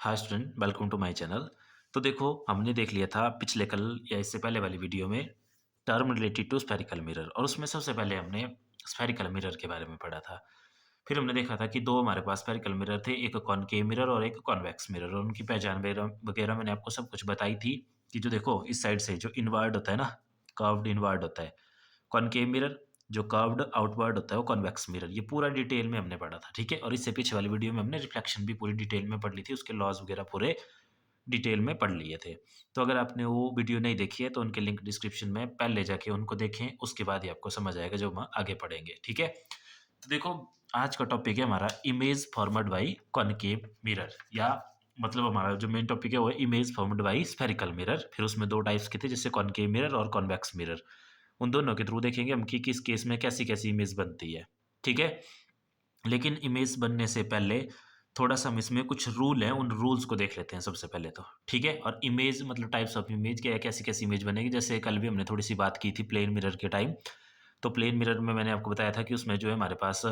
Hi student, welcome to my channel. तो देखो, हमने देख लिया था पिछले कल या इससे पहले वाली वीडियो में term related to spherical mirror, और उसमें सबसे पहले हमने स्फेरिकल मिरर के बारे में पढ़ा था। फिर हमने देखा था कि दो हमारे पास स्फेरिकल मिरर थे, एक कॉनकेव मिरर और एक कॉन्वेक्स मिरर, और उनकी पहचान वगैरह वगैरह मैंने आपको सब कुछ बताई थी कि जो देखो इस साइड से जो इनवर्ड होता है ना, कर्व्ड इनवर्ड होता है कॉनकेव मिरर, जो कर्व्ड आउटवर्ड होता है वो कॉन्वेक्स मिरर। ये पूरा डिटेल में हमने पढ़ा था, ठीक है। और इससे पीछे वाली वीडियो में हमने रिफ्लेक्शन भी पूरी डिटेल में पढ़ ली थी, उसके लॉज वगैरह पूरे डिटेल में पढ़ लिए थे। तो अगर आपने वो वीडियो नहीं देखी है तो उनके लिंक डिस्क्रिप्शन में पहले जाके उनको देखें, उसके बाद ही आपको समझ आएगा जो हम आगे पढ़ेंगे, ठीक है। तो देखो, आज का टॉपिक है हमारा image formed by concave mirror, या मतलब हमारा जो मेन टॉपिक है वो है image formed by spherical mirror. फिर उसमें दो टाइप्स के थे, जैसे कॉनकेव मिरर और कॉन्वेक्स मिरर। उन दोनों के थ्रू देखेंगे हम कि किस केस में कैसी कैसी इमेज बनती है, ठीक है। लेकिन इमेज बनने से पहले थोड़ा सा हम इसमें कुछ रूल हैं, उन रूल्स को देख लेते हैं सबसे पहले तो, ठीक है। और इमेज मतलब टाइप्स ऑफ इमेज क्या है, कैसी कैसी इमेज बनेगी। जैसे कल भी हमने थोड़ी सी बात की थी प्लेन मिरर के टाइम। तो प्लेन मिरर में मैंने आपको बताया था कि उसमें जो है हमारे पास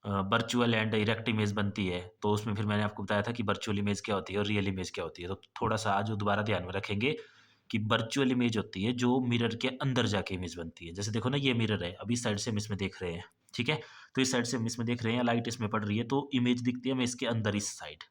वर्चुअल एंड डायरेक्ट इमेज बनती है। तो उसमें फिर मैंने आपको बताया था कि वर्चुअल इमेज क्या होती है और रियल इमेज क्या होती है। तो थोड़ा सा आज दोबारा ध्यान में रखेंगे कि वर्चुअल इमेज होती है जो मिरर के अंदर जाके इमेज बनती है। जैसे देखो ना, ये मिरर है, अभी इस साइड से हम इसमें देख रहे हैं, ठीक है। तो इस साइड से हम इसमें देख रहे हैं, लाइट इसमें पड़ रही है तो इमेज दिखती है हमें इसके अंदर, इस साइड।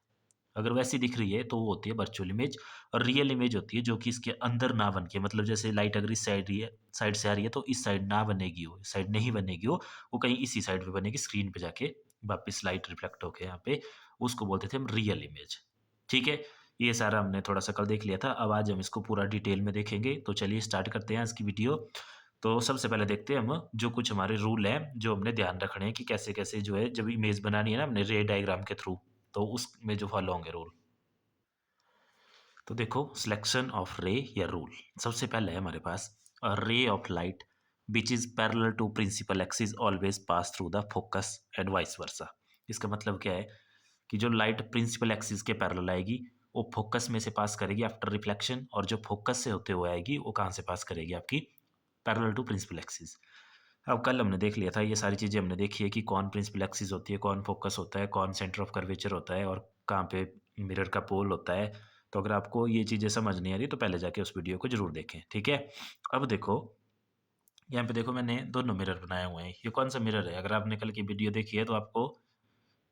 अगर वैसी दिख रही है तो वो होती है वर्चुअल इमेज। और रियल इमेज होती है जो कि इसके अंदर ना बन के, मतलब जैसे लाइट अगर इस साइड साइड से आ रही है तो इस साइड ना बनेगी, वो इस साइड नहीं बनेगी, वो कहीं इसी साइड पे बनेगी, स्क्रीन पे जाके वापस लाइट रिफ्लेक्ट होके यहाँ पे। उसको बोलते थे हम रियल इमेज, ठीक है। ये सारा हमने थोड़ा सा कल देख लिया था, अब आज हम इसको पूरा डिटेल में देखेंगे। तो चलिए स्टार्ट करते हैं इसकी वीडियो। तो सबसे पहले देखते हैं हम जो कुछ हमारे रूल हैं जो हमने ध्यान रखने हैं कि कैसे कैसे जो है जब इमेज बनानी है ना हमने रे डायग्राम के थ्रू, तो उसमें जो फॉलो होंगे रूल। तो देखो, सिलेक्शन ऑफ रे या रूल। सबसे पहले है हमारे पास a ray of light which is parallel to principal axis always pass through the focus and vice versa. इसका मतलब क्या है कि जो लाइट प्रिंसिपल एक्सिस के पैरेलल आएगी वो फोकस में से पास करेगी आफ्टर रिफ्लेक्शन, और जो फोकस से होते हुए आएगी वो कहाँ से पास करेगी, आपकी पैरेलल टू प्रिंसिपल एक्सिस। अब कल हमने देख लिया था, ये सारी चीज़ें हमने देखी है कि कौन प्रिंसिपल एक्सिस होती है, कौन फोकस होता है, कौन सेंटर ऑफ कर्वेचर होता है, और कहाँ पे मिरर का पोल होता है। तो अगर आपको ये चीज़ें समझ नहीं आ रही तो पहले जाके उस वीडियो को जरूर देखें, ठीक है। अब देखो, यहाँ पे देखो मैंने दोनों मिरर बनाए हुए हैं। ये कौन सा मिरर है, अगर आपने कल की वीडियो देखी है तो आपको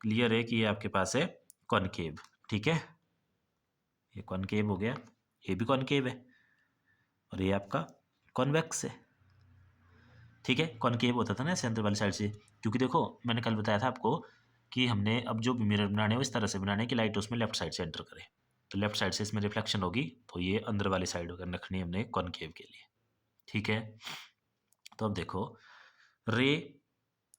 क्लियर है कि ये आपके पास है कॉनकेव, ठीक है। ये कॉनकेव हो गया, ये भी कॉनकेव है, और ये आपका कॉन्वेक्स है, ठीक है। कॉनकेव होता था ना सेंटर वाली साइड से, क्योंकि देखो मैंने कल बताया था आपको कि हमने अब जो भी मिरर बनाने हैं वो इस तरह से बनाने हैं कि लाइट उसमें लेफ्ट साइड से एंटर करे। तो लेफ्ट साइड से इसमें रिफ्लेक्शन होगी, तो ये अंदर वाली साइड रखनी है हमने कॉनकेव के लिए, ठीक है। तो अब देखो, ray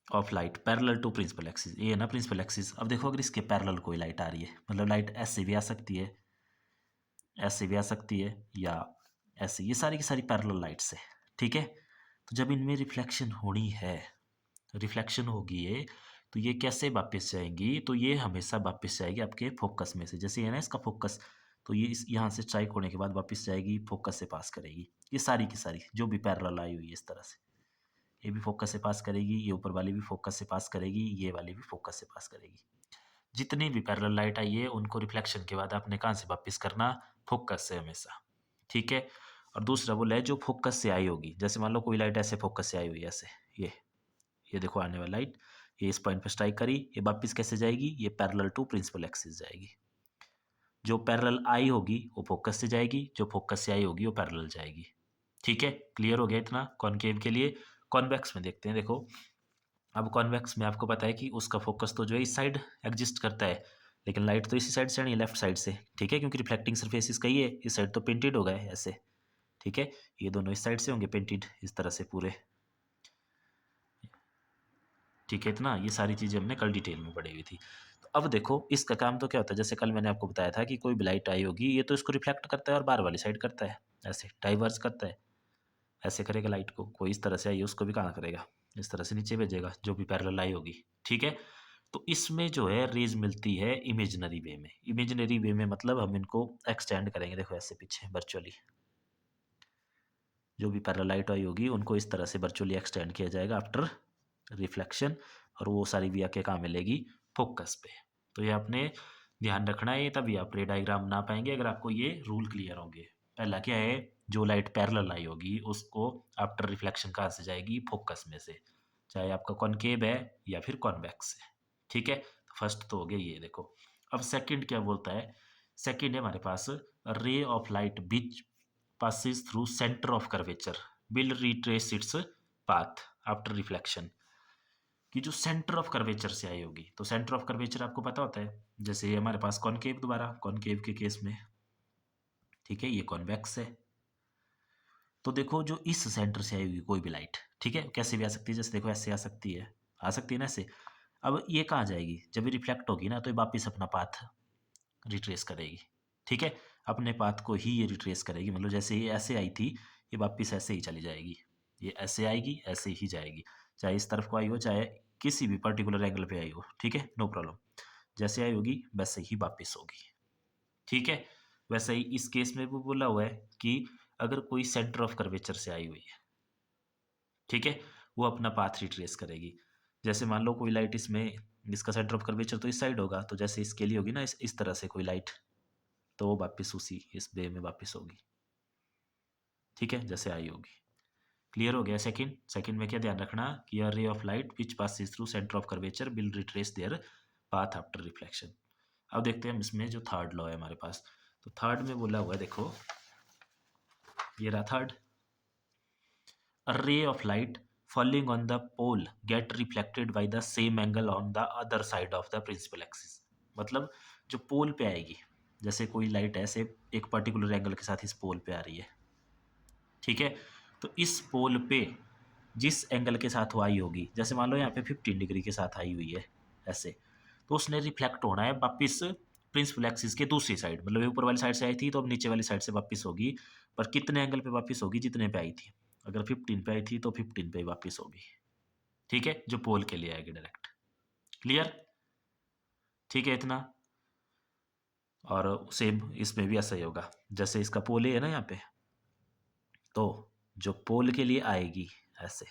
of light parallel to principal axis, ये है ना प्रिंसिपल एक्सिस। अब देखो, अगर इसके पैरेलल कोई लाइट आ रही है, मतलब लाइट ऐसे भी आ सकती है, ऐसे भी आ सकती है, या ऐसे, ये सारी की सारी पैरेलल लाइट्स है, ठीक है। तो जब इनमें रिफ्लेक्शन होनी है, रिफ्लेक्शन होगी ये, तो ये कैसे वापस जाएंगी, तो ये हमेशा वापस जाएगी आपके फोकस में से। जैसे ये ना इसका फोकस, तो ये इस यहाँ से स्ट्राइक होने के बाद वापस जाएगी, फोकस से पास करेगी। ये सारी की सारी जो भी पैरेलल आई हुई है इस तरह से, ये भी फोकस से पास करेगी, ये ऊपर वाली भी फोकस से पास करेगी, ये वाली भी फोकस से पास करेगी। जितनी भी पैरेलल लाइट आई है उनको रिफ्लेक्शन के बाद आपने कहाँ से वापस करना, फोकस से हमेशा, ठीक है। और दूसरा बोला है जो फोकस से आई होगी, जैसे मान लो कोई लाइट ऐसे फोकस से आई हुई है ऐसे, ये देखो आने वाली लाइट, ये इस पॉइंट पे स्ट्राइक करी, ये वापस कैसे जाएगी, ये पैरेलल टू प्रिंसिपल एक्सिस जाएगी। जो पैरेलल आई होगी वो फोकस से जाएगी, जो फोकस से आई होगी वो पैरेलल जाएगी, ठीक है। क्लियर हो गया इतना कॉनकेव के लिए। कॉन्वेक्स में देखते हैं, देखो अब कॉन्वेक्स में आपको पता है कि उसका फोकस तो जो है इस साइड एग्जिस्ट करता है, लेकिन लाइट तो इसी साइड से आनी है, लेफ्ट साइड से, ठीक है, क्योंकि रिफ्लेक्टिंग सरफेस इसका ही है, इस साइड तो पेंटेड हो गए ऐसे, ठीक है। ये दोनों इस साइड से होंगे पेंटेड इस तरह से पूरे, ठीक है। इतना ये सारी चीज़ें हमने कल डिटेल में पढ़ी हुई थी। तो अब देखो इसका काम तो क्या होता है, जैसे कल मैंने आपको बताया था कि कोई भी लाइट आई होगी ये तो इसको रिफ्लेक्ट करता है और बाहर वाली साइड करता है, ऐसे डाइवर्स करता है, ऐसे करेगा लाइट को। कोई इस तरह से आई उसको भी कहाँ करेगा, इस तरह से नीचे भेजेगा जो भी पैरेलल आई होगी, ठीक है। तो इसमें जो है रेज मिलती है इमेजिनरी वे में। इमेजिनरी वे में मतलब हम इनको एक्सटेंड करेंगे, देखो ऐसे पीछे वर्चुअली, जो भी पैरेलल लाइट आई होगी उनको इस तरह से वर्चुअली एक्सटेंड किया जाएगा आफ्टर रिफ्लेक्शन, और वो सारी भी आके कहाँ मिलेगी, फोकस पे। तो ये आपने ध्यान रखना है, ये तभी आप रे डायग्राम बना पाएंगे अगर आपको ये रूल क्लियर होंगे। पहला क्या है, जो लाइट पैरेलल आई होगी उसको आफ्टर रिफ्लेक्शन कहाँ से जाएगी, फोकस में से, चाहे आपका कॉनकेव है या फिर कॉन्वेक्स है। ठीक है, तो फर्स्ट तो हो गया ये, देखो। अब सेकंड क्या बोलता है, सेकंड है हमारे पास, ray of light which passes through center of curvature will retrace its path after reflection। कि जो सेंटर ऑफ कर्वेचर से आई होगी, तो सेंटर ऑफ कर्वेचर आपको पता होता है, जैसे ये हमारे पास कॉनकेव, दोबारा कॉनकेव के केस में, ठीक है, ये कॉन्वेक्स है। तो देखो जो इस सेंटर से आई होगी कोई भी लाइट, ठीक है, कैसे भी आ सकती है, जैसे देखो ऐसे आ सकती है ना ऐसे। अब ये कहाँ जाएगी, जब ये रिफ्लेक्ट होगी ना तो ये वापिस अपना पाथ रिट्रेस करेगी। ठीक है, अपने पाथ को ही ये रिट्रेस करेगी, मतलब जैसे ये ऐसे आई थी ये वापिस ऐसे ही चली जाएगी, ये ऐसे आएगी ऐसे ही जाएगी, चाहे इस तरफ को आई हो चाहे किसी भी पर्टिकुलर एंगल पे आई हो। ठीक है, नो प्रॉब्लम, जैसे आई होगी वैसे ही वापिस होगी। ठीक है, वैसे ही इस केस में भी बोला हुआ है कि अगर कोई सेंटर ऑफ कर्वेचर से आई हुई है, ठीक है, वो अपना पाथ रिट्रेस करेगी। जैसे मान लो कोई लाइट इसमें, इसका सेंटर ऑफ कर्वेचर तो इस साइड होगा, तो जैसे इसके लिए होगी ना इस तरह से कोई लाइट, तो वो वापिस उसी इस वे में वापिस होगी। ठीक है, जैसे आई होगी। क्लियर हो गया। सेकंड, सेकंड में क्या ध्यान रखना कि a ray of light which passes through centre of curvature will retrace their path after reflection. अब देखते हैं हम इसमें जो थर्ड लॉ है हमारे पास, तो थर्ड में बोला हुआ है, देखो ये रहा third, a ray of light falling on the pole get reflected by the same angle on the other side of the principal axis। मतलब जो पोल पे आएगी, जैसे कोई लाइट ऐसे एक पर्टिकुलर एंगल के साथ इस पोल पे आ रही है, ठीक है, तो इस पोल पे जिस एंगल के साथ वो आई होगी, जैसे मान लो यहाँ पे 15 डिग्री के साथ आई हुई है ऐसे, तो उसने रिफ्लेक्ट होना है वापिस प्रिंसिपल एक्सिस के दूसरी साइड, मतलब ये ऊपर वाली साइड से आई थी तो अब नीचे वाली साइड से वापस होगी, पर कितने एंगल पे वापस होगी, जितने पे आई थी। अगर 15 पे आई थी तो 15 पे वापस होगी। ठीक है, जो पोल के लिए आएगी डायरेक्ट। क्लियर, ठीक है इतना। और सेम इसमें भी ऐसा ही होगा, जैसे इसका पोल है ना यहाँ पे, तो जो पोल के लिए आएगी ऐसे,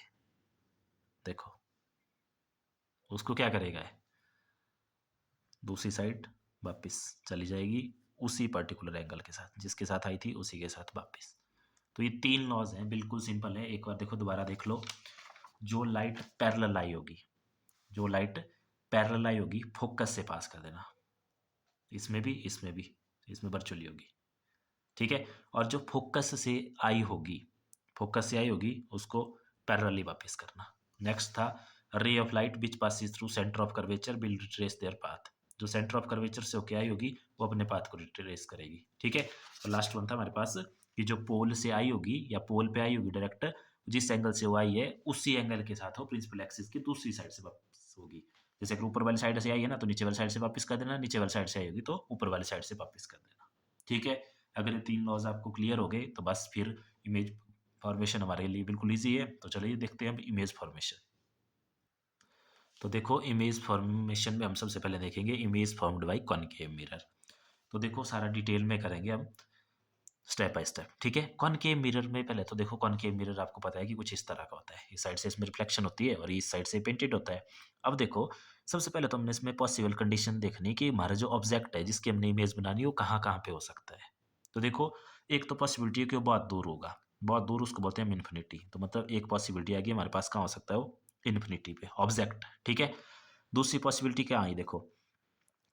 देखो उसको क्या करेगा, दूसरी साइड वापस चली जाएगी उसी पर्टिकुलर एंगल के साथ, जिसके साथ आई थी उसी के साथ वापस। तो ये तीन लॉज हैं, बिल्कुल सिंपल है। एक बार देखो, दोबारा देख लो। जो लाइट पैरेलल आई होगी, जो लाइट पैरेलल आई होगी फोकस से पास कर देना, इसमें भी इसमें भी, इसमें वर्चुअली होगी। ठीक है, और जो फोकस से आई होगी, फोकस से आई होगी उसको पैरेलली वापस करना। नेक्स्ट था रे of light which passes through centre of curvature will retrace their path. जो सेंटर ऑफ कर्वेचर से होके आई होगी वो अपने पाथ को रिट्रेस करेगी। ठीक है, और लास्ट वन था हमारे पास कि जो पोल से आई होगी या पोल पे आई होगी डायरेक्ट, जिस एंगल से वो आई है उसी एंगल के साथ वो प्रिंसिपल एक्सिस की दूसरी साइड से वापस होगी। जैसे अगर ऊपर वाली साइड से आई है ना तो नीचे वाली साइड से वापस कर देना, नीचे वाली साइड से आई होगी तो ऊपर वाली साइड से वापस कर देना। ठीक है, अगर ये तीन लॉज आपको क्लियर हो गए तो बस फिर इमेज फॉर्मेशन हमारे लिए बिल्कुल ईजी है। तो चलिए देखते हैं अब इमेज फॉर्मेशन। तो देखो इमेज फॉर्मेशन में हम सबसे पहले देखेंगे image formed by concave mirror. तो देखो सारा डिटेल में करेंगे हम स्टेप बाय स्टेप। ठीक है, कॉनकेव मिरर में पहले तो देखो, कॉनकेव मिरर आपको पता है कि कुछ इस तरह का होता है, इस साइड से इसमें रिफ्लेक्शन होती है और इस साइड से पेंटेड होता है। अब देखो सबसे पहले तो हमने इसमें पॉसिबल कंडीशन देखनी कि हमारा जो ऑब्जेक्ट है जिसकी हमने इमेज बनानी है वो कहाँ कहाँ पे हो सकता है। तो देखो एक तो पॉसिबिलिटी है कि वो बहुत दूर होगा, बहुत दूर, उसको बोलते हैं हम इन्फिनिटी। तो मतलब एक पॉसिबिलिटी आएगी हमारे पास कहाँ हो सकता है वो, इन्फिनिटी पे ऑब्जेक्ट। ठीक है, दूसरी पॉसिबिलिटी क्या आई, देखो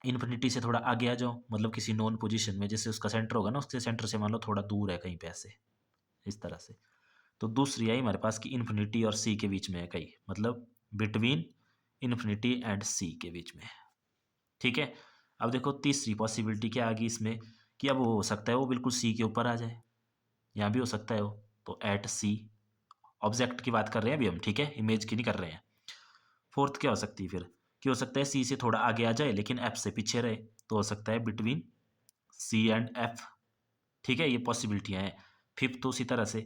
इन्फिनिटी से थोड़ा आगे आ जाओ, मतलब किसी नोन पोजीशन में, जैसे उसका सेंटर होगा ना उसके सेंटर से मान लो थोड़ा दूर है कहीं पे ऐसे, इस तरह से। तो दूसरी आई हमारे पास कि इन्फिनिटी और सी के बीच में है कहीं, मतलब बिटवीन इन्फिनिटी एंड सी के बीच में है। ठीक है, अब देखो तीसरी पॉसिबिलिटी क्या आ गई इसमें कि अब वो हो सकता है वो बिल्कुल सी के ऊपर आ जाए, यहाँ भी हो सकता है वो, तो एट सी। ऑब्जेक्ट की बात कर रहे हैं अभी हम, ठीक है, इमेज की नहीं कर रहे हैं। फोर्थ क्या हो सकती है फिर, कि हो सकता है सी से थोड़ा आगे आ जाए लेकिन एफ से पीछे रहे, तो हो सकता है बिटवीन सी एंड एफ। ठीक है, ये पॉसिबिलिटियाँ हैं। फिफ्थ तो उसी तरह से,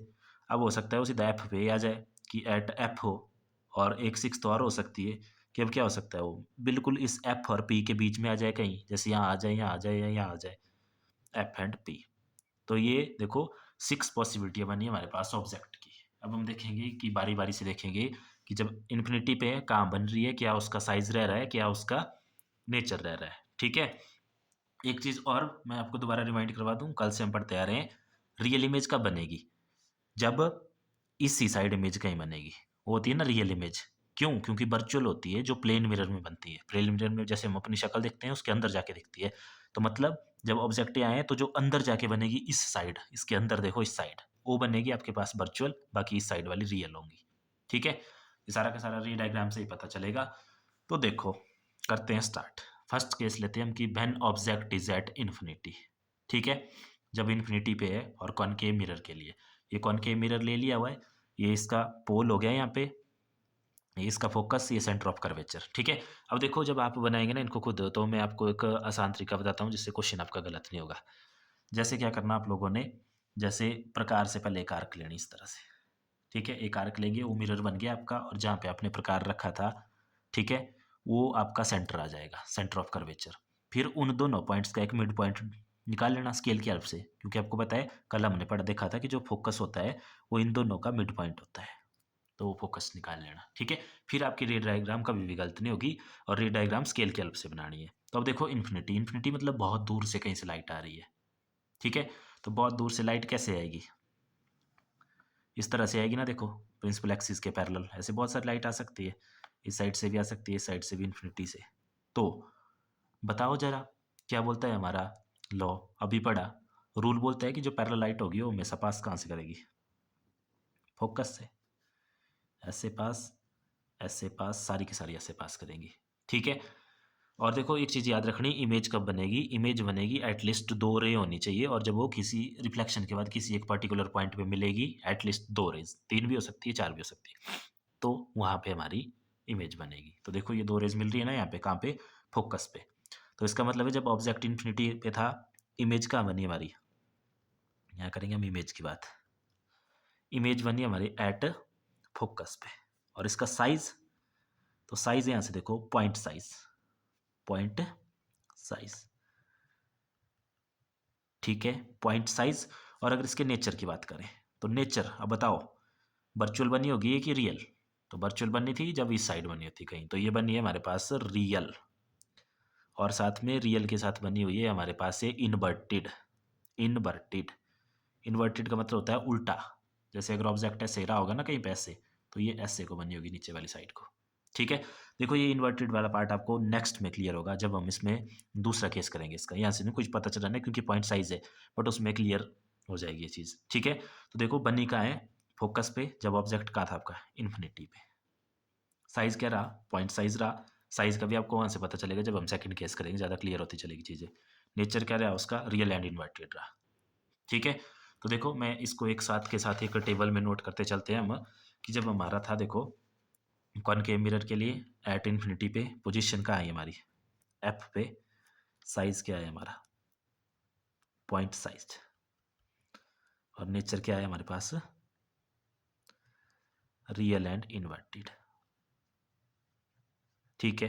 अब हो सकता है वो सीधा एफ पे आ जाए कि एट एफ हो। और एक सिक्स तो और हो सकती है कि अब क्या हो सकता है वो बिल्कुल इस एफ और पी के बीच में आ जाए कहीं, जैसे यहाँ आ जाए, यहाँ आ जाए या यहाँ आ जाए, एफ एंड पी। तो ये देखो 6 पॉसिबिलिटियाँ बनी हमारे पास ऑब्जेक्ट की। अब हम देखेंगे कि बारी बारी से देखेंगे कि जब इन्फिनिटी पे कहाँ बन रही है, क्या उसका साइज रह रहा है, क्या उसका नेचर रह रहा है। ठीक है, एक चीज़ और मैं आपको दोबारा रिमाइंड करवा दूँ, कल से हम पढ़ते आ रहे हैं, रियल इमेज कब बनेगी? जब इसी साइड इमेज कहीं बनेगी, वो होती है ना रियल इमेज। क्यों? क्योंकि वर्चुअल होती है जो प्लेन मिरर में बनती है। प्लेन मिरर में जैसे हम अपनी शक्ल देखते हैं उसके अंदर जाके दिखती है। तो मतलब जब ऑब्जेक्ट यहाँ आए तो जो अंदर जाके बनेगी इस साइड, इसके अंदर देखो इस साइड, वो बनेगी आपके पास वर्चुअल, बाकी इस साइड वाली रियल होंगी। ठीक है? ये सारा का सारा री डायग्राम से ही पता चलेगा। तो देखो, करते हैं स्टार्ट। फर्स्ट केस लेते हैं हम कि when object is at infinity. ठीक है? जब इन्फिनिटी पे है और कॉनकेव मिरर के लिए। ये कॉनकेव मिरर ले लिया हुआ है, ये इसका पोल हो गया यहाँ पे, ये इसका फोकस, ये सेंटर ऑफ कर्वेचर। ठीक है? अब देखो जब आप बनाएंगे ना इनको खुद, तो मैं आपको एक आसान तरीका बताता हूँ जिससे क्वेश्चन आपका गलत नहीं होगा। जैसे क्या करना आप लोगों ने, जैसे प्रकार से पहले एक आर्क लेनी इस तरह से। ठीक है? एक आर्क लेंगे, वो मिरर बन गया आपका, और जहाँ पे आपने प्रकार रखा था, ठीक है, वो आपका सेंटर आ जाएगा, सेंटर ऑफ कर्वेचर। फिर उन दोनों पॉइंट्स का एक मिड पॉइंट निकाल लेना स्केल की हेल्प से, क्योंकि आपको पता है कल हमने पढ़ा देखा था कि जो फोकस होता है वो इन दोनों का मिड पॉइंट होता है, तो वो फोकस निकाल लेना। ठीक है? फिर आपकी रे डायग्राम कभी भी गलत नहीं होगी, और रे डायग्राम स्केल की हेल्प से बनानी है। तो अब देखो इन्फिनिटी, इन्फिनिटी मतलब बहुत दूर से कहीं से लाइट आ रही है। ठीक है? तो बहुत दूर से लाइट कैसे आएगी? इस तरह से आएगी ना, देखो प्रिंसिपल एक्सिस के पैरेलल ऐसे बहुत सारी लाइट आ सकती है, इस साइड से भी आ सकती है, इस साइड से भी, इन्फिनिटी से। तो बताओ जरा, क्या बोलता है हमारा लॉ? अभी पढ़ा, रूल बोलता है कि जो पैरेलल लाइट होगी वो हमेशा पास कहाँ से करेगी? फोकस से। ऐसे पास, ऐसे पास, सारी की सारी ऐसे पास करेंगी। ठीक है? और देखो एक चीज़ याद रखनी, इमेज कब बनेगी? इमेज बनेगी एटलीस्ट दो रे होनी चाहिए, और जब वो किसी रिफ्लेक्शन के बाद किसी एक पर्टिकुलर पॉइंट पे मिलेगी, एटलीस्ट दो रेज, तीन भी हो सकती है, चार भी हो सकती है, तो वहाँ पे हमारी इमेज बनेगी। तो देखो ये दो रेज मिल रही है ना यहाँ पे, कहाँ पे? फोकस पे। तो इसका मतलब है जब ऑब्जेक्ट इन्फिनिटी पे था, इमेज कहाँ बनी हमारी? यहाँ करेंगे हम इमेज की बात। इमेज बनी हमारी एट फोकस पे। और इसका साइज, तो साइज यहाँ से देखो, पॉइंट साइज, पॉइंट साइज। ठीक है? Point size. और अगर इसके नेचर की बात करें, तो नेचर अब बताओ, वर्चुअल बनी होगी कि रियल? तो वर्चुअल बनी थी जब इस साइड बनी होती कहीं, तो ये बनी है हमारे पास रियल। और साथ में रियल के साथ बनी हुई है हमारे पास से इन्वर्टेड। इन्वर्टेड, इन्वर्टेड का मतलब होता है उल्टा। जैसे अगर ऑब्जेक्ट ऐसे रहा होगा ना कहीं पे ऐसे, तो ये ऐसे को बनी होगी नीचे वाली साइड को। ठीक है? देखो ये इन्वर्टेड वाला पार्ट आपको नेक्स्ट में क्लियर होगा, जब हम इसमें दूसरा केस करेंगे इसका। यहाँ से नहीं कुछ पता चला ना, क्योंकि पॉइंट साइज है, बट उसमें क्लियर हो जाएगी ये चीज़। ठीक है? तो देखो बनी कहाँ है? फोकस पे, जब ऑब्जेक्ट कहाँ था आपका? इन्फिनिटी पे। साइज क्या रहा? पॉइंट साइज रहा। साइज का भी आपको वहाँ से पता चलेगा जब हम सेकंड केस करेंगे, ज़्यादा क्लियर होती चलेगी चीज़ें। नेचर क्या रहा उसका? रियल एंड इन्वर्टेड रहा। ठीक है? तो देखो मैं इसको एक साथ के साथ एक टेबल में नोट करते चलते हैं हम, कि जब हमारा था देखो कॉनकेव मिरर के लिए एट इन्फिनिटी पे पोजीशन कहाँ है हमारी? एफ पे। साइज क्या है हमारा? Point size. और नेचर क्या है हमारे पास? Real and inverted. ठीक है?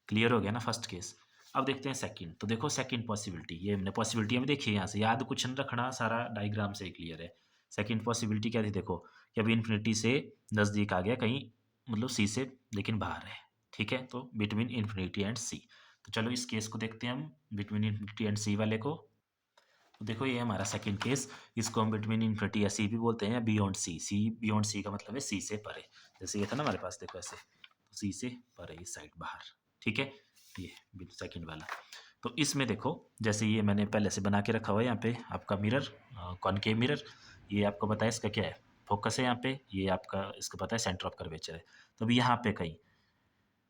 क्लियर हो गया ना फर्स्ट केस? अब देखते हैं सेकंड। तो देखो सेकंड पॉसिबिलिटी, ये हमने पॉसिबिलिटी में देखी है, यहाँ से याद कुछ नहीं रखना, सारा डायग्राम से ही क्लियर है। सेकंड पॉसिबिलिटी क्या थी देखो, कि अभी इन्फिनिटी से नज़दीक आ गया कहीं, मतलब सी से, लेकिन बाहर है। ठीक है? तो बिटवीन इन्फिनिटी एंड सी। तो चलो इस केस को देखते हैं हम, बिटवीन इन्फिनिटी एंड सी वाले को। तो देखो ये हमारा सेकंड केस, इसको हम बिटवीन इन्फिनिटी या सी भी बोलते हैं, या बियॉन्ड सी। सी बियॉन्ड सी का मतलब है सी से परे। जैसे ये था ना हमारे पास, देखो ऐसे, तो सी से परे इस साइड बाहर। ठीक है? ये सेकंड वाला। तो इसमें देखो, जैसे ये मैंने पहले से बना के रखा हुआ है यहाँ पे आपका मिरर, कॉनकेव मिरर। ये आपको पता है इसका क्या है? फोकस है यहाँ पे, ये आपका इसको पता है सेंटर ऑफ कर्वेचर है। तो अभी यहाँ पे कहीं,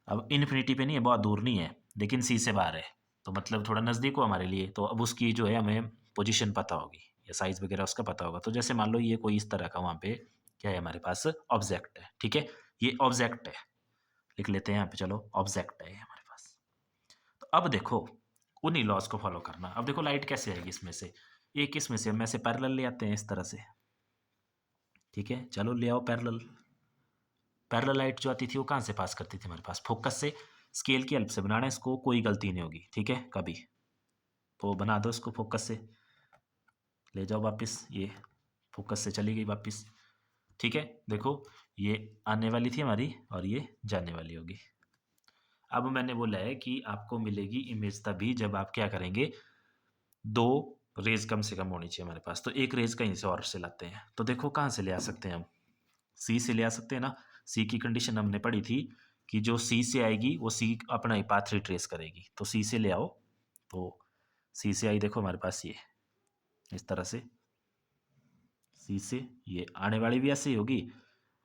अब इन्फिनिटी पे नहीं है, बहुत दूर नहीं है, लेकिन सी से बाहर है, तो मतलब थोड़ा नज़दीक हो हमारे लिए, तो अब उसकी जो है हमें पोजीशन पता होगी, या साइज़ वगैरह उसका पता होगा। तो जैसे मान लो ये कोई इस तरह का वहाँ पे क्या है हमारे पास? ऑब्जेक्ट है। ठीक है? ये ऑब्जेक्ट है, लिख लेते हैं यहाँ पे, चलो ऑब्जेक्ट है ये हमारे पास। तो अब देखो उन्हीं लॉज को फॉलो करना। अब देखो लाइट कैसे आएगी इसमें से? एक इसमें से हम ऐसे पैरेलल ले आते हैं इस तरह से। ठीक है? चलो ले आओ पैरेलल। पैरेलल लाइट जो आती थी वो कहाँ से पास करती थी हमारे पास? फोकस से। स्केल की हेल्प से बनाना है इसको, कोई गलती नहीं होगी। ठीक है? कभी तो बना दो इसको फोकस से, ले जाओ वापस, ये फोकस से चली गई वापस। ठीक है? देखो ये आने वाली थी हमारी, और ये जाने वाली होगी। अब मैंने बोला है कि आपको मिलेगी इमेज तभी जब आप क्या करेंगे, 2 रेज़ कम से कम होनी चाहिए हमारे पास। तो एक रेज़ कहीं से और से लाते हैं। तो देखो कहाँ से ले आ सकते हैं हम? सी से ले आ सकते हैं ना। सी की कंडीशन हमने पढ़ी थी कि जो सी से आएगी वो सी अपना ही पाथ रिट्रेस करेगी। तो सी से ले आओ। तो सी से आई देखो हमारे पास ये इस तरह से, सी से ये आने वाली भी ऐसे ही होगी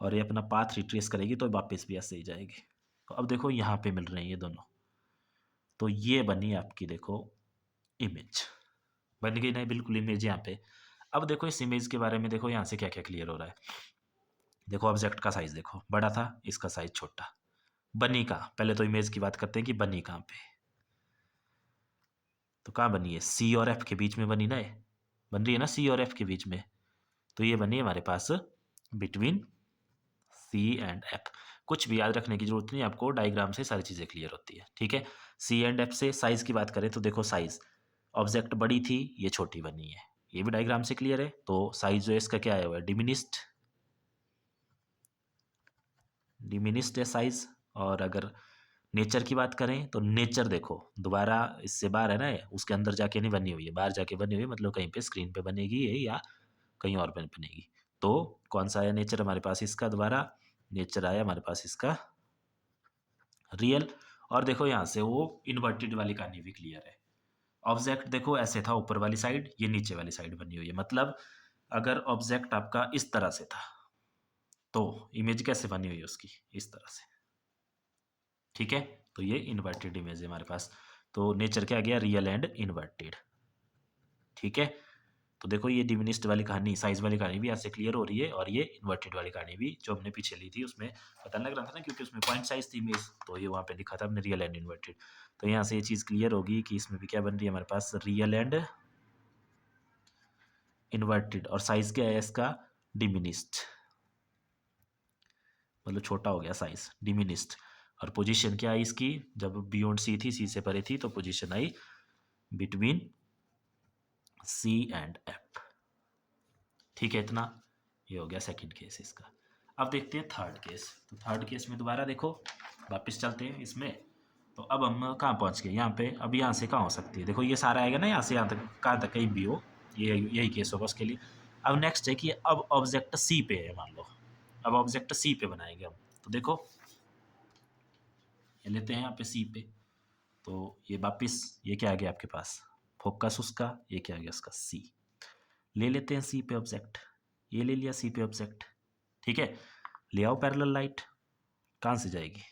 और ये अपना पाथ रिट्रेस करेगी तो वापस भी ऐसे ही जाएगी। तो अब देखो यहाँ पे मिल रहे हैं ये दोनों। तो ये बनी आपकी देखो इमेज, बन गई ना बिल्कुल इमेज यहाँ पे। अब देखो इस इमेज के बारे में देखो यहाँ से क्या क्या क्लियर हो रहा है। देखो ऑब्जेक्ट का साइज देखो बड़ा था, इसका साइज छोटा। बनी कहाँ, पहले तो इमेज की बात करते हैं कि बनी कहाँ पे। तो कहाँ बनी है, सी और एफ के बीच में बनी ना, ये बन रही है ना सी और एफ के बीच में। तो ये बनी है हमारे पास बिटवीन सी एंड एफ। कुछ भी याद रखने की जरूरत नहीं, आपको डायग्राम से सारी चीज़ें क्लियर होती है। ठीक है, सी एंड एफ से साइज की बात करें तो देखो साइज, ऑब्जेक्ट बड़ी थी ये छोटी बनी है, ये भी डायग्राम से क्लियर है। तो साइज जो है इसका क्या आया हुआ है, डिमिनिस्ड, डिमिनिस्ड है साइज। और अगर नेचर की बात करें तो नेचर देखो दोबारा इससे बाहर है ना, ये उसके अंदर जाके नहीं बनी हुई है, बाहर जाके बनी हुई है, मतलब कहीं पे स्क्रीन पे बनेगी ये या कहीं और पे बनेगी। तो कौन सा आया नेचर हमारे पास, इसका दोबारा नेचर आया हमारे पास इसका रियल। और देखो यहाँ से वो इन्वर्टेड वाली कहानी भी क्लियर है। ऑब्जेक्ट देखो ऐसे था ऊपर वाली साइड, ये नीचे वाली साइड बनी हुई है। मतलब अगर ऑब्जेक्ट आपका इस तरह से था तो इमेज कैसे बनी हुई है उसकी, इस तरह से। ठीक है, तो ये इन्वर्टेड इमेज है हमारे पास। तो नेचर क्या आ गया, रियल एंड इन्वर्टेड। ठीक है, तो देखो ये डिमिनिस्ड वाली कहानी, साइज वाली कहानी भी ऐसे क्लियर हो रही है, और ये इन्वर्टेड वाली कहानी भी जो हमने पीछे ली थी उसमें पता लग रहा था ना, क्योंकि उसमें पॉइंट साइज थी इमेज, तो ये वहाँ पे लिखा था हमने रियल एंड इन्वर्टेड। तो यहाँ से ये चीज़ क्लियर होगी कि इसमें भी क्या बन रही है हमारे पास, रियल एंड इन्वर्टेड। और साइज क्या है इसका, डिमिनिस्ड, मतलब छोटा हो गया साइज, डिमिनिस्ड। और पोजीशन क्या आई इसकी, जब बियॉन्ड सी थी, सी से परे थी, तो position I between C and F. ठीक है, इतना ये हो गया सेकंड केस इसका। अब देखते हैं थर्ड केस। तो थर्ड केस में दोबारा देखो वापस चलते हैं इसमें। तो अब हम कहाँ पहुँच गए, यहाँ पे। अब यहाँ से कहाँ हो सकती है, देखो ये सारा आएगा ना यहाँ से यहाँ तक, कहाँ तक कहीं भी हो, ये यही केस होगा उसके लिए। अब नेक्स्ट है कि अब ऑब्जेक्ट सी पे है मान लो, अब ऑब्जेक्ट सी पे बनाएंगे हम। तो देखो ये लेते हैं यहाँ पे सी पे। तो ये वापिस ये क्या आ गया आपके पास, फोकस उसका, ये क्या आ गया उसका सी। ले लेते हैं सी पे ऑब्जेक्ट, ये ले लिया सी पे ऑब्जेक्ट। ठीक है, ले आओ पैरेलल लाइट, कहाँ से जाएगी,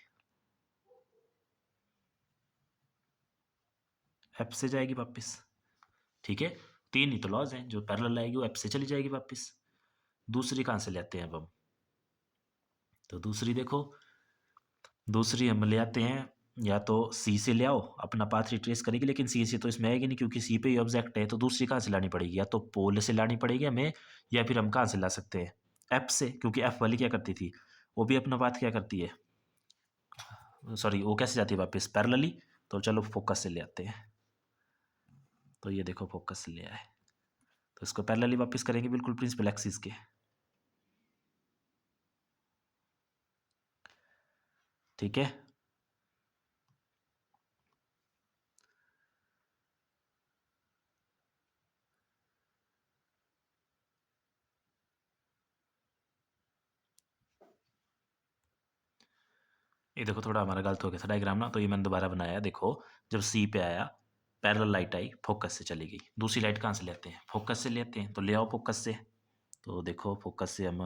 एफ से जाएगी वापस। ठीक है, तीन ही तो लॉज हैं, जो पैरेलल आएगी वो एफ से चली जाएगी वापस। दूसरी कहाँ से लेते हैं अब हम, तो दूसरी देखो, दूसरी हम ले आते हैं, या तो सी से ले आओ, अपना पाथ रिट्रेस करेगी, लेकिन सी से तो इसमें आएगी नहीं क्योंकि सी पे ही ऑब्जेक्ट है। तो दूसरी कहाँ से लानी पड़ेगी, या तो पोल से लानी पड़ेगी हमें, या फिर हम कहाँ से ला सकते हैं, एफ से, क्योंकि एफ वाली क्या करती थी, वो भी अपना पाथ क्या करती है, सॉरी वो कैसे जाती है वापस, पैरेलली। तो चलो फोकस से ले आते हैं। तो ये देखो फोकस से ले आए, तो इसको पैरेलली वापस करेंगे बिल्कुल प्रिंसिपल एक्सिस के। ठीक है, ये देखो थोड़ा हमारा गलत हो गया था डायग्राम ना, तो ये मैंने दोबारा बनाया। देखो जब सी पे आया, पैरेलल लाइट आई, फोकस से चली गई। दूसरी लाइट कहाँ से लेते हैं, फोकस से लेते हैं। तो ले आओ फोकस से। तो देखो फोकस से हम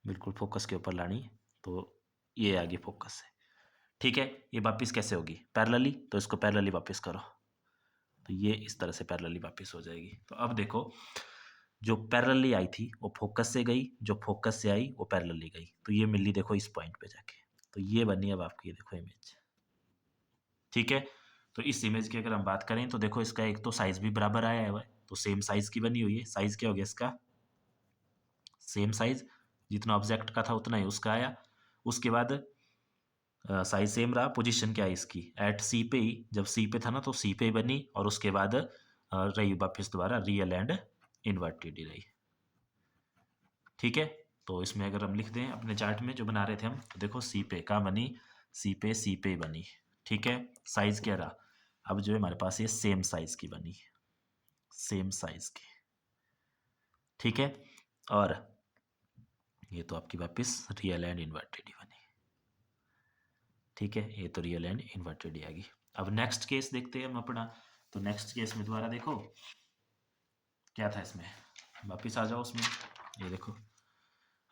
बिल्कुल फोकस के ऊपर लानी, तो ये आ गई फोकस से। ठीक है, ये वापिस कैसे होगी, पैरेलली, तो इसको पैरेलली वापस करो, तो ये इस तरह से पैरेलली वापस हो जाएगी। तो अब देखो जो पैरेलली आई थी वो फोकस से गई, जो फोकस से आई वो पैरेलली गई, तो ये मिली देखो इस पॉइंट पे जाके। तो ये बनी अब आपकी, ये देखो इमेज। ठीक है, तो इस इमेज की अगर हम बात करें तो देखो इसका एक तो साइज भी बराबर आया हुआ है, तो सेम साइज की बनी हुई है। साइज क्या हो गया इसका, सेम साइज, जितना ऑब्जेक्ट का था उतना ही उसका आया। उसके बाद साइज सेम रहा, पोजीशन क्या है इसकी, एट सी पे ही, जब सी पे था ना तो सी पे ही बनी, और उसके बाद रही वापस दोबारा रियल एंड इन्वर्टेड ही रही। ठीक है, तो इसमें अगर हम लिख दें अपने चार्ट में जो बना रहे थे हम, तो देखो सी पे कहाँ बनी, सी पे बनी, ठीक है। साइज क्या रहा, अब जो है हमारे पास ये सेम साइज की बनी, सेम साइज की, ठीक है। और ये तो आपकी वापस रियल एंड इन्वर्टेड ही बनी, ठीक है। ये तो रियल एंड इन्वर्टेड ही आ गई। अब नेक्स्ट केस देखते हैं हम अपना। तो नेक्स्ट केस में दोबारा देखो क्या था इसमें, वापिस आ जाओ उसमें। ये देखो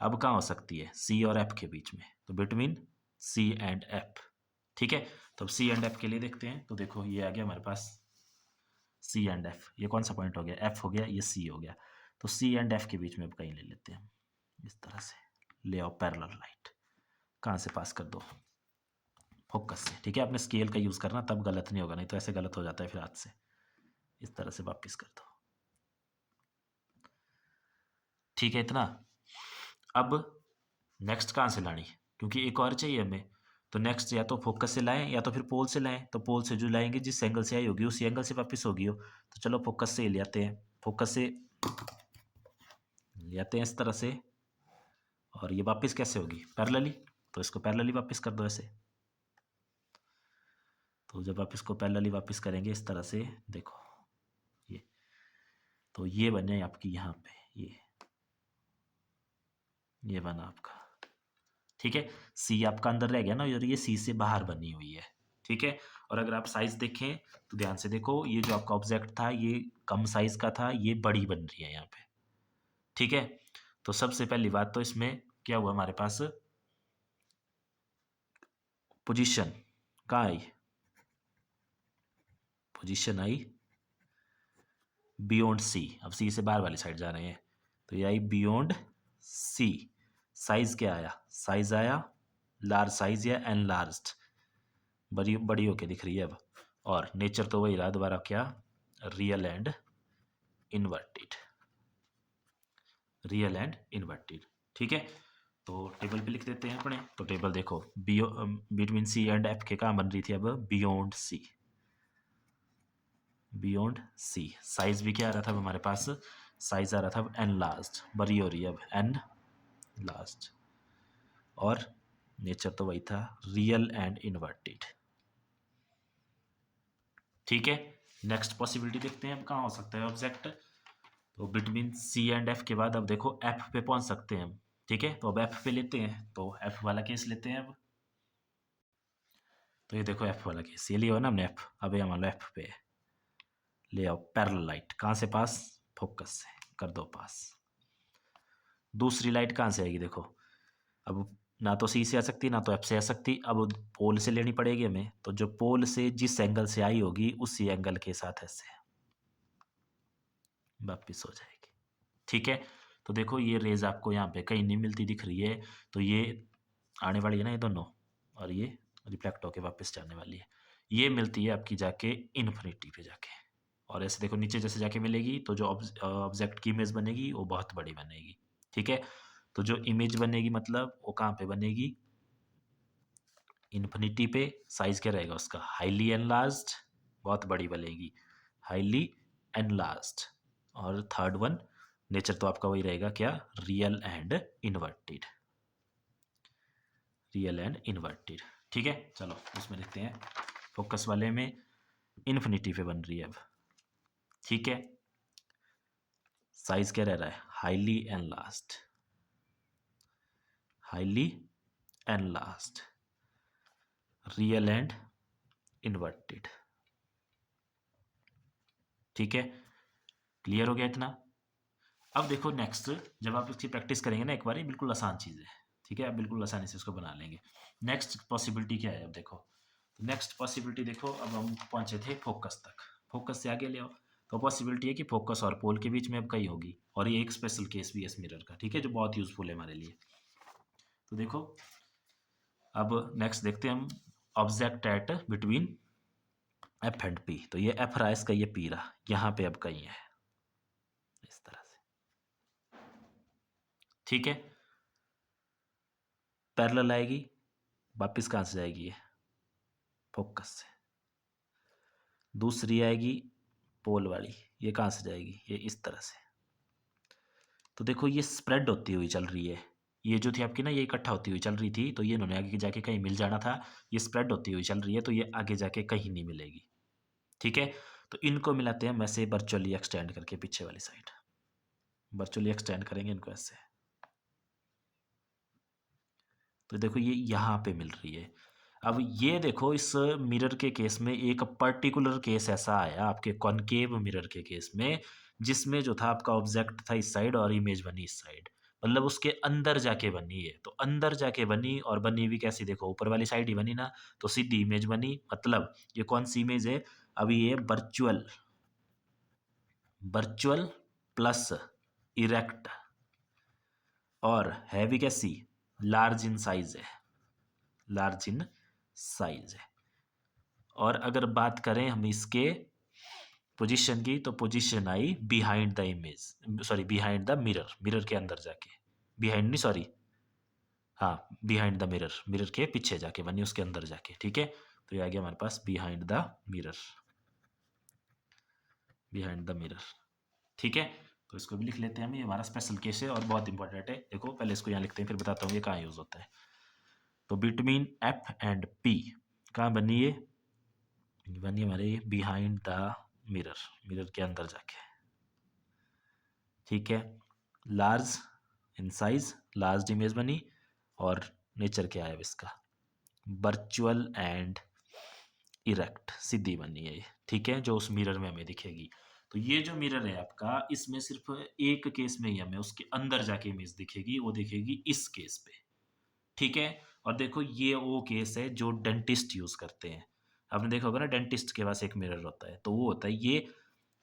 अब कहाँ हो सकती है, सी और एफ के बीच में, तो बिटवीन सी एंड एफ, ठीक है। तो अब सी एंड एफ के लिए देखते हैं। तो देखो ये आ गया हमारे पास सी एंड एफ, ये कौन सा पॉइंट हो गया, एफ हो गया, ये सी हो गया। तो सी एंड एफ के बीच में अब कहीं ले लेते हैं हम, इस तरह से ले आओ पैरेलल लाइट, कहाँ से पास कर दो, फोकस से, ठीक है। आपने स्केल का यूज़ करना, तब गलत नहीं होगा, नहीं तो ऐसे गलत हो जाता है फिर हाथ से। इस तरह से वापिस कर दो, ठीक है इतना। अब नेक्स्ट कहाँ से लानी, क्योंकि एक और चाहिए हमें। तो नेक्स्ट या तो फोकस से लाएं या तो फिर पोल से लाएं। तो पोल से जो लाएंगे जिस एंगल से आई होगी उसी एंगल से वापस होगी हो। तो चलो फोकस से ले आते हैं, फोकस से ले आते हैं इस तरह से। और ये वापस कैसे होगी, पैरेलली, तो इसको पैरेलली वापस कर दो ऐसे। तो जब आप इसको पैरेलली वापस करेंगे इस तरह से, देखो ये, तो ये बने आपकी यहाँ पे, ये बना आपका, ठीक है। सी आपका अंदर रह गया ना, और ये सी से बाहर बनी हुई है, ठीक है। और अगर आप साइज देखें तो ध्यान से देखो, ये जो आपका ऑब्जेक्ट था ये कम साइज का था, ये बड़ी बन रही है यहाँ पे, ठीक है। तो सबसे पहली बात तो इसमें क्या हुआ हमारे पास, पोजीशन कहाँ आई, पोजीशन आई बियॉन्ड सी। अब सी से बाहर वाली साइड जा रहे हैं, तो ये आई बियॉन्ड सी। साइज क्या आया, साइज आया लार्ज साइज या एनलार्ज्ड, बड़ी बड़ी होके दिख रही है अब। और नेचर तो वही रहा दोबारा, क्या, real and inverted, real and inverted, ठीक है। तो टेबल पे लिख देते हैं अपने। तो टेबल देखो, बिटवीन सी एंड एफ के कहाँ बन रही थी अब, beyond C, beyond C. Size भी क्या आ रहा था अब हमारे पास, साइज आ रहा था अब एनलार्ज्ड, बड़ी हो रही है अब एन लास्ट। और नेचर तो वही था, रियल एंड इन्वर्टेड, ठीक है। नेक्स्ट पॉसिबिलिटी देखते हैं अब कहाँ हो सकता है ऑब्जेक्ट। तो बिटवीन सी एंड एफ के बाद अब देखो एफ पे पहुंच सकते हैं हम, ठीक है। तो अब एफ पे लेते हैं, तो एफ वाला केस लेते हैं अब। तो ये देखो एफ वाला केस, ये लिया हो ना हमने एफ, अब ये मान लो एफ पे ले आओ पैरेलल लाइट, कहाँ से पास, फोकस से कर दो पास। दूसरी लाइट कहाँ से आएगी देखो, अब ना तो सी से आ सकती ना तो एफ से आ सकती, अब पोल से लेनी पड़ेगी हमें। तो जो पोल से जिस एंगल से आई होगी उसी एंगल के साथ ऐसे वापिस हो जाएगी, ठीक है। तो देखो ये रेज आपको यहाँ पे कहीं नहीं मिलती दिख रही है, तो ये आने वाली है ना ये दोनों, और ये रिफ्लेक्ट होके वापस जाने वाली है। ये मिलती है आपकी जाके इन्फिनिटी पे जाके। और ऐसे देखो नीचे जैसे जाके मिलेगी, तो जो ऑब्जेक्ट की इमेज बनेगी वो बहुत बड़ी बनेगी, ठीक है। तो जो इमेज बनेगी मतलब वो कहाँ पे बनेगी, इन्फिनिटी पे। साइज क्या रहेगा उसका, हाईली एनलार्ज्ड, बहुत बड़ी बनेगी, हाईली एनलार्ज्ड। और थर्ड वन, नेचर तो आपका वही रहेगा क्या, real and inverted, real and inverted, ठीक है। चलो उसमें देखते हैं, फोकस वाले में इन्फिनिटी पे बन रही है अब, ठीक है। साइज क्या रह रहा है, highly enlarged, highly enlarged, real and inverted, ठीक है। क्लियर हो गया इतना। अब देखो नेक्स्ट, जब आप इसकी प्रैक्टिस करेंगे ना एक बार, ये बिल्कुल आसान चीज़ है, ठीक है। आप बिल्कुल आसानी से इसको बना लेंगे। नेक्स्ट पॉसिबिलिटी क्या है अब देखो, तो नेक्स्ट पॉसिबिलिटी देखो, अब हम पहुंचे थे फोकस तक, फोकस से आगे ले आओ। तो पॉसिबिलिटी है कि फोकस और पोल के बीच में अब कहीं होगी, और ये एक स्पेशल केस भी है इस मिरर का, ठीक है, जो बहुत यूजफुल है हमारे लिए। तो देखो अब नेक्स्ट देखते हैं हम, object at between F and P. तो ये एफ रहा इसका, ये पी रहा, यहाँ पे अब कहीं है इस तरह से, ठीक है। पैरेलल आएगी, वापिस कहाँ से जाएगी, ये फोकस से। दूसरी आएगी पोल वाली, ये कहाँ से जाएगी, ये इस तरह से। तो देखो ये स्प्रेड होती हुई चल रही है, ये जो थी आपकी ना, ये इकट्ठा होती हुई चल रही थी, तो ये इन्होंने आगे जाके कहीं मिल जाना था। ये स्प्रेड होती हुई चल रही है, तो ये आगे जाके कहीं नहीं मिलेगी। ठीक है, तो इनको मिलाते हैं हम ऐसे वर्चुअली एक्सटेंड करके पीछे वाली साइड, वर्चुअली एक्सटेंड करेंगे इनको ऐसे। तो देखो ये यहाँ पे मिल रही है। अब ये देखो इस मिरर के केस में एक पर्टिकुलर केस ऐसा आया आपके कॉनकेव मिरर के केस में, जिसमें जो था आपका ऑब्जेक्ट था इस साइड और इमेज बनी इस साइड, मतलब उसके अंदर जाके बनी है। तो अंदर जाके बनी, और बनी भी कैसी, देखो ऊपर वाली साइड ही बनी ना, तो सीधी इमेज बनी। मतलब ये कौन सी इमेज है, अभी ये वर्चुअल, वर्चुअल प्लस इरेक्ट, और है भी कैसी, लार्ज इन साइज है, लार्ज इन साइज है। और अगर बात करें हम इसके पोजीशन की, तो position I behind the image, sorry behind the mirror, mirror के अंदर जाके, बिहाइंड नहीं सॉरी, हाँ बिहाइंड द मिरर, मिरर के पीछे जाके बनी, उसके अंदर जाके। ठीक है, तो ये आ गया हमारे पास behind the mirror, behind the mirror. ठीक है, तो इसको भी लिख लेते हैं हम, ये हमारा स्पेशल केस है और बहुत इंपॉर्टेंट है। देखो पहले इसको यहाँ लिखते हैं, फिर बताता हूँ ये कहाँ यूज होता है। तो बिटवीन एफ एंड पी, कहाँ बनी ये बनी हमारे बिहाइंड द मिरर, मिरर के अंदर जाके। ठीक है, large in size, large image बनी, और नेचर क्या है इसका, वर्चुअल एंड इरेक्ट, सीधी बनी है ये। ठीक है, जो उस मिरर में हमें दिखेगी। तो ये जो मिरर है आपका, इसमें सिर्फ एक केस में ही हमें उसके अंदर जाके इमेज दिखेगी, वो दिखेगी इस केस पे। ठीक है, और देखो ये वो केस है जो डेंटिस्ट यूज करते हैं। आपने देखा होगा ना, डेंटिस्ट के पास एक मिरर होता है, तो वो होता है ये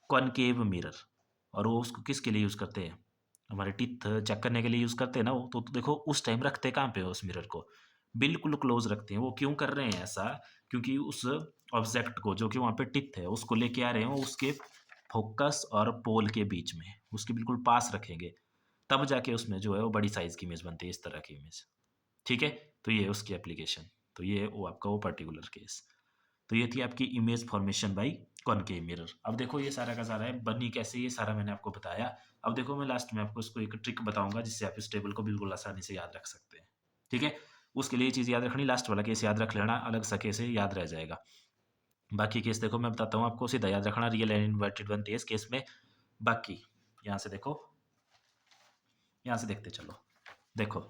कॉनकेव मिरर। और वो उसको किसके लिए यूज करते हैं, हमारे टीथ चेक करने के लिए यूज करते हैं ना वो। तो देखो उस टाइम रखते कहाँ पे हो उस मिरर को, बिल्कुल क्लोज रखते हैं। वो क्यों कर रहे हैं ऐसा, क्योंकि उस ऑब्जेक्ट को जो कि वहाँ पे टिथ है उसको लेके आ रहे हैं, उसके फोकस और पोल के बीच में, उसके बिल्कुल पास रखेंगे, तब जाके उसमें जो है वो बड़ी साइज की इमेज बनती है, इस तरह की इमेज। ठीक है, तो ये है उसकी एप्लीकेशन। तो ये वो आपका वो पर्टिकुलर केस। तो ये थी आपकी image formation by concave mirror. अब देखो ये सारा का सारा है, बनी कैसे, ये सारा मैंने आपको बताया। अब देखो मैं लास्ट में आपको इसको एक ट्रिक बताऊंगा, जिससे आप इस टेबल को बिल्कुल आसानी से याद रख सकते हैं। ठीक है, उसके लिए ये चीज़ याद रखनी, लास्ट वाला केस याद रख लेना, अलग सा केस है, याद रह जाएगा। बाकी केस देखो मैं बताता हूँ आपको, सीधा याद रखना, रियल एंड इन्वर्टेड बनती है इस केस में। बाकी यहाँ से देखो, यहाँ से देखते चलो, देखो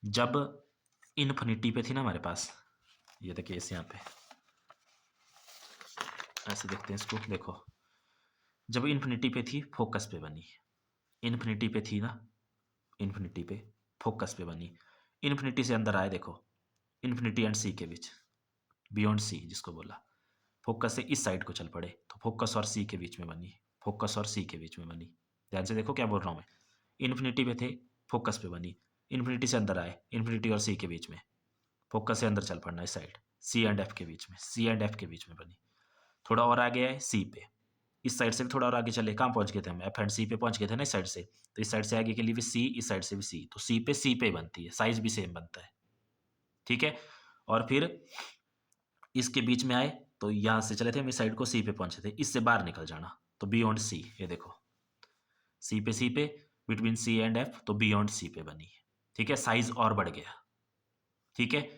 जब इन्फिनिटी पे थी ना हमारे पास, ये देखिए इस यहाँ पे ऐसे देखते हैं इसको, देखो जब इन्फिनिटी पे थी फोकस पे बनी, इन्फिनिटी पे थी ना, इन्फिनिटी पे फोकस पे बनी, इन्फिनिटी से अंदर आए, देखो इन्फिनिटी एंड सी के बीच, बियॉन्ड सी जिसको बोला, फोकस से इस साइड को चल पड़े, तो फोकस और सी के बीच में बनी, फोकस और सी के बीच में बनी। ध्यान से देखो क्या बोल रहा हूँ मैं, इन्फिनिटी पे थे, फोकस पे बनी, इन्फिनिटी से अंदर आए, इन्फिनिटी और सी के बीच में, फोकस से अंदर चल पड़ना इस साइड, सी एंड एफ के बीच में, सी एंड एफ के बीच में बनी। थोड़ा और आगे आए सी पे, इस साइड से भी थोड़ा और आगे चले, कहाँ पहुंच गए थे हम, एफ एंड सी पे पहुंच गए थे ना इस साइड से। तो इस साइड से आगे के लिए भी सी, इस साइड से भी सी, तो सी पे बनती है, साइज भी सेम बनता है। ठीक है, और फिर इसके बीच में आए, तो यहाँ से चले थे हम, इस साइड को सी पे पहुंचे थे, इससे बाहर निकल जाना, तो बियॉन्ड सी, ये देखो सी पे बिटवीन सी एंड एफ, तो बियॉन्ड सी पे बनी। ठीक है, साइज और बढ़ गया। ठीक है,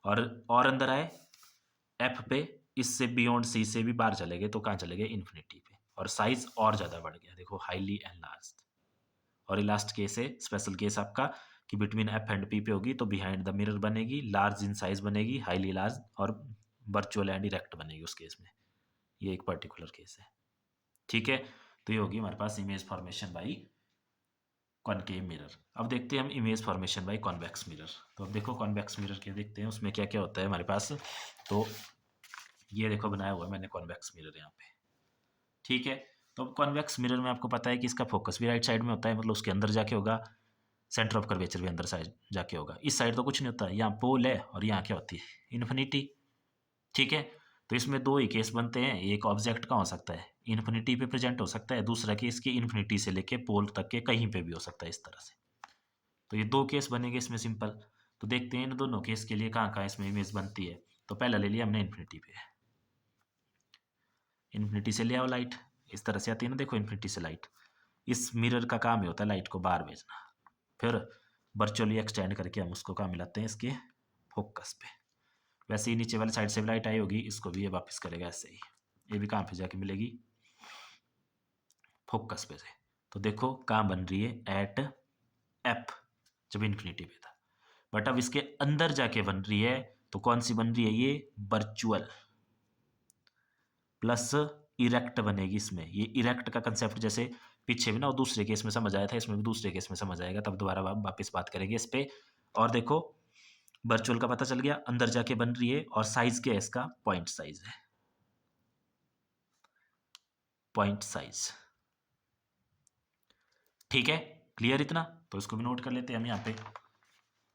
और अंदर आए एफ पे, इससे बियॉन्ड सी से भी बाहर चले गए, तो कहाँ चले गए, इन्फिनिटी पे, और साइज और ज़्यादा बढ़ गया, देखो हाईली एनलार्ज। और ये लास्ट केस है, स्पेशल केस आपका, कि बिटवीन एफ एंड पी पे होगी, तो बिहाइंड द मिरर बनेगी, लार्ज इन साइज बनेगी, हाईली लार्ज, और वर्चुअल एंड इरेक्ट बनेगी उस केस में। ये एक पर्टिकुलर केस है। ठीक है, तो ये होगी हमारे पास image formation by concave mirror. अब देखते हैं हम image formation by convex mirror. तो अब देखो कॉन्वेक्स मिरर के देखते हैं उसमें क्या क्या होता है हमारे पास। तो ये देखो बनाया हुआ है मैंने कॉन्वेक्स मिरर यहाँ पे। ठीक है, तो अब कॉन्वेक्स मिरर में आपको पता है कि इसका फोकस भी राइट साइड में होता है, मतलब उसके अंदर जाके होगा, सेंटर ऑफ कर्वेचर भी अंदर साइड जाके होगा। इस साइड तो कुछ नहीं होता है, यहाँ पोल है और यहाँ क्या होती है, इन्फिनिटी। ठीक है, तो इसमें दो ही केस बनते हैं, एक ऑब्जेक्ट का हो सकता है इन्फिनिटी पे प्रेजेंट हो सकता है, दूसरा केस की इन्फिनिटी से लेके पोल तक के कहीं पे भी हो सकता है, इस तरह से। तो ये दो केस बनेंगे इसमें सिंपल। तो देखते हैं इन दोनों केस के लिए कहाँ कहाँ इसमें इमेज बनती है। तो पहला ले लिया हमने इन्फिनिटी पे, इन्फिनिटी से ले आओ लाइट, इस तरह से आती है ना, देखो इन्फिनिटी से लाइट, इस मिरर का काम ही होता है लाइट को बाहर भेजना। फिर वर्चुअली एक्सटेंड करके हम उसको कहाँ मिलाते हैं, इसके फोकस पे। वैसे ही नीचे वाली साइड से भी लाइट आई होगी, इसको भी ये वापस करेगा ऐसे ही। ये भी कहाँ पे जाके मिलेगी, फोकस पे से। तो देखो कहाँ बन रही है, एट एफ, जब इन्फिनिटी पे था। बट अब इसके अंदर जाके बन रही है, तो कौन सी बन रही है, ये वर्चुअल प्लस इरेक्ट बनेगी इसमें। ये इरेक्ट का कंसेप्ट जैसे पीछे भी ना वो दूसरे केस में समझ आया था, इसमें भी दूसरे केस में समझ आएगा, तब दोबारा वापस बात करेंगे इस पे। और देखो वर्चुअल का पता चल गया, अंदर जाके बन रही है, और साइज क्या है इसका, पॉइंट साइज है, पॉइंट साइज। ठीक है, क्लियर इतना? तो इसको भी नोट कर लेते हैं हम यहाँ पे।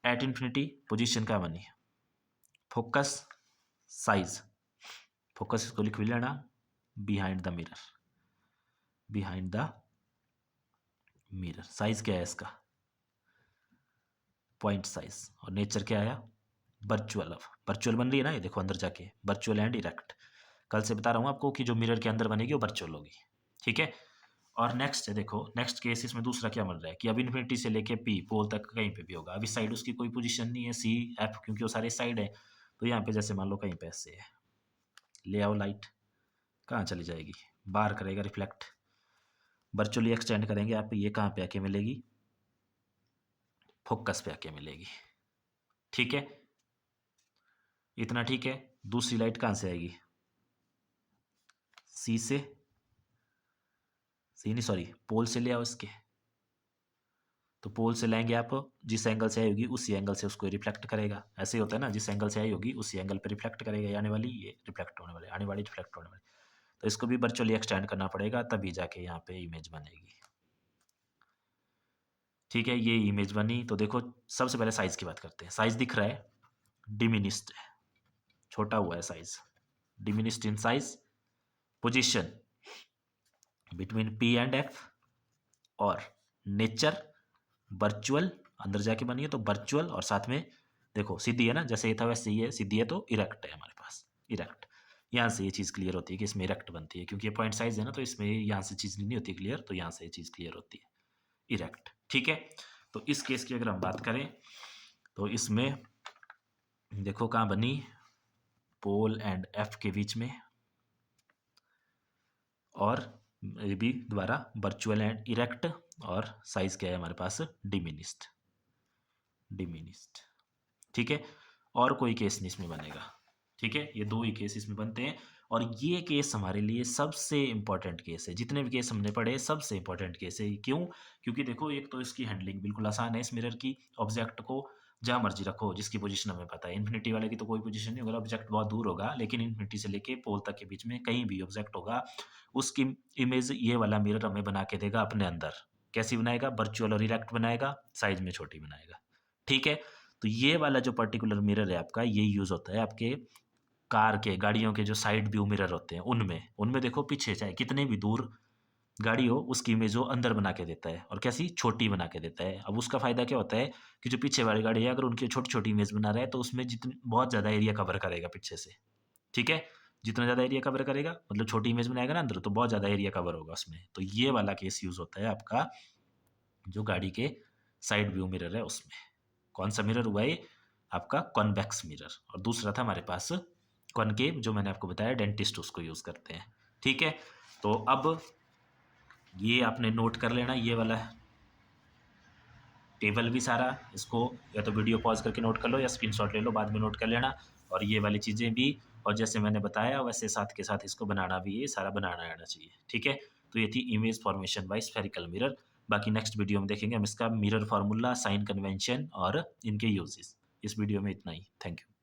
एट इन्फिनिटी पोजीशन क्या बनी, फोकस साइज, फोकस इसको लिख भी लेना, behind the mirror, behind the mirror. Size क्या है इसका, पॉइंट साइज। और नेचर क्या आया, वर्चुअल। अब वर्चुअल बन रही है ना, ये देखो अंदर जाके वर्चुअल एंड इरेक्ट। कल से बता रहा हूँ आपको कि जो मिरर के अंदर बनेगी वो वर्चुअल होगी। ठीक है। और नेक्स्ट है, देखो नेक्स्ट केस इसमें दूसरा क्या बन रहा है कि अब इन्फिनिटी से लेके पी पोल तक कहीं पे भी होगा। अब इस साइड उसकी कोई पोजीशन नहीं है, सी एफ, क्योंकि वो सारे साइड है। तो यहाँ पे जैसे मान लो कहीं पे ऐसे है, ले आओ लाइट, कहाँ चली जाएगी, बाहर करेगा रिफ्लेक्ट। वर्चुअली एक्सटेंड करेंगे आप, ये कहाँ पे आके मिलेगी, फोकस पे आके मिलेगी। ठीक है, इतना ठीक है। दूसरी लाइट कहाँ से आएगी, सी से, सी नहीं सॉरी, पोल से ले आओ इसके। तो पोल से लाएंगे आप, जिस एंगल से आई होगी उसी एंगल से उसको रिफ्लेक्ट करेगा। ऐसे ही होता है ना, जिस एंगल से आई होगी उसी एंगल पे रिफ्लेक्ट करेगा, ये आने वाली, ये रिफ्लेक्ट होने वाली, आने वाली रिफ्लेक्ट होने वाली। तो इसको भी वर्चुअली एक्सटेंड करना पड़ेगा, तभी जाके यहाँ पे इमेज बनेगी। ठीक है, ये इमेज बनी। तो देखो सबसे पहले साइज की बात करते हैं। साइज दिख रहा है, डिमिनिस्ड है, छोटा हुआ है size, diminished in size, position between P and F, और नेचर वर्चुअल, अंदर जाके बनी है तो वर्चुअल, और साथ में देखो सीधी है ना, जैसे ये था वैसे ही है, सीधी है तो इरेक्ट है हमारे पास, इरेक्ट। यहाँ से ये चीज़ क्लियर होती है कि इसमें इरेक्ट बनती है, क्योंकि ये पॉइंट साइज है ना, तो इसमें यहाँ से चीज़ नहीं होती क्लियर, तो यहाँ से ये चीज़ क्लियर होती है, इरेक्ट। ठीक है, तो इस केस की अगर हम बात करें तो इसमें देखो कहाँ बनी, पोल एंड एफ के बीच में, और ये भी दोबारा वर्चुअल एंड इरेक्ट, और साइज क्या है हमारे पास, डिमिनिस्ड, डिमिनिस्ड। ठीक है, और कोई केस नहीं इसमें बनेगा। ठीक है, ये दो ही केस इसमें बनते हैं, और ये केस हमारे लिए सबसे इंपॉर्टेंट केस है। जितने भी केस हमने पढ़े सबसे इंपॉर्टेंट केस है। क्यों? क्योंकि देखो एक तो इसकी हैंडलिंग बिल्कुल आसान है, इस मिरर की, ऑब्जेक्ट को जहाँ मर्जी रखो, जिसकी पोजीशन हमें पता है। इन्फिनिटी वाले की तो कोई पोजीशन नहीं होगा, ऑब्जेक्ट बहुत दूर होगा, लेकिन इन्फिनिटी से लेके पोल तक के बीच में कहीं भी ऑब्जेक्ट होगा, उसकी इमेज ये वाला मिरर हमें बना के देगा अपने अंदर। कैसी बनाएगा, वर्चुअल और इरेक्ट बनाएगा, साइज में छोटी बनाएगा। ठीक है, तो ये वाला जो पर्टिकुलर मिरर है आपका, ये यूज़ होता है आपके कार के, गाड़ियों के जो साइड व्यू मिरर होते हैं उनमें। उनमें देखो पीछे चाहे कितने भी दूर गाड़ी हो, उसकी इमेज वो अंदर बना के देता है, और कैसी, छोटी बना के देता है। अब उसका फ़ायदा क्या होता है कि जो पीछे वाली गाड़ी है, अगर उनकी छोटी छोटी इमेज बना रहा है, तो उसमें जितनी बहुत ज़्यादा एरिया कवर करेगा पीछे से। ठीक है, जितना ज़्यादा एरिया कवर करेगा, मतलब छोटी इमेज बनाएगा ना अंदर, तो बहुत ज़्यादा एरिया कवर होगा उसमें। तो ये वाला केस यूज़ होता है आपका जो गाड़ी के साइड व्यू मिरर है उसमें। कौन सा मिरर हुआ ये, आपका कॉन्वेक्स मिरर। और दूसरा था हमारे पास कॉनकेव, जो मैंने आपको बताया डेंटिस्ट उसको यूज़ करते हैं। ठीक है, तो अब ये आपने नोट कर लेना, ये वाला टेबल भी सारा, इसको या तो वीडियो पॉज करके नोट कर लो या स्क्रीनशॉट ले लो, बाद में नोट कर लेना। और ये वाली चीज़ें भी, और जैसे मैंने बताया वैसे साथ के साथ इसको बनाना भी, ये सारा बनाना आना चाहिए। ठीक है, तो ये थी image formation by spherical mirror. बाकी नेक्स्ट वीडियो में देखेंगे हम इसका मिरर फार्मूला, साइन कन्वेंशन और इनके यूजेस। इस वीडियो में इतना ही, थैंक यू।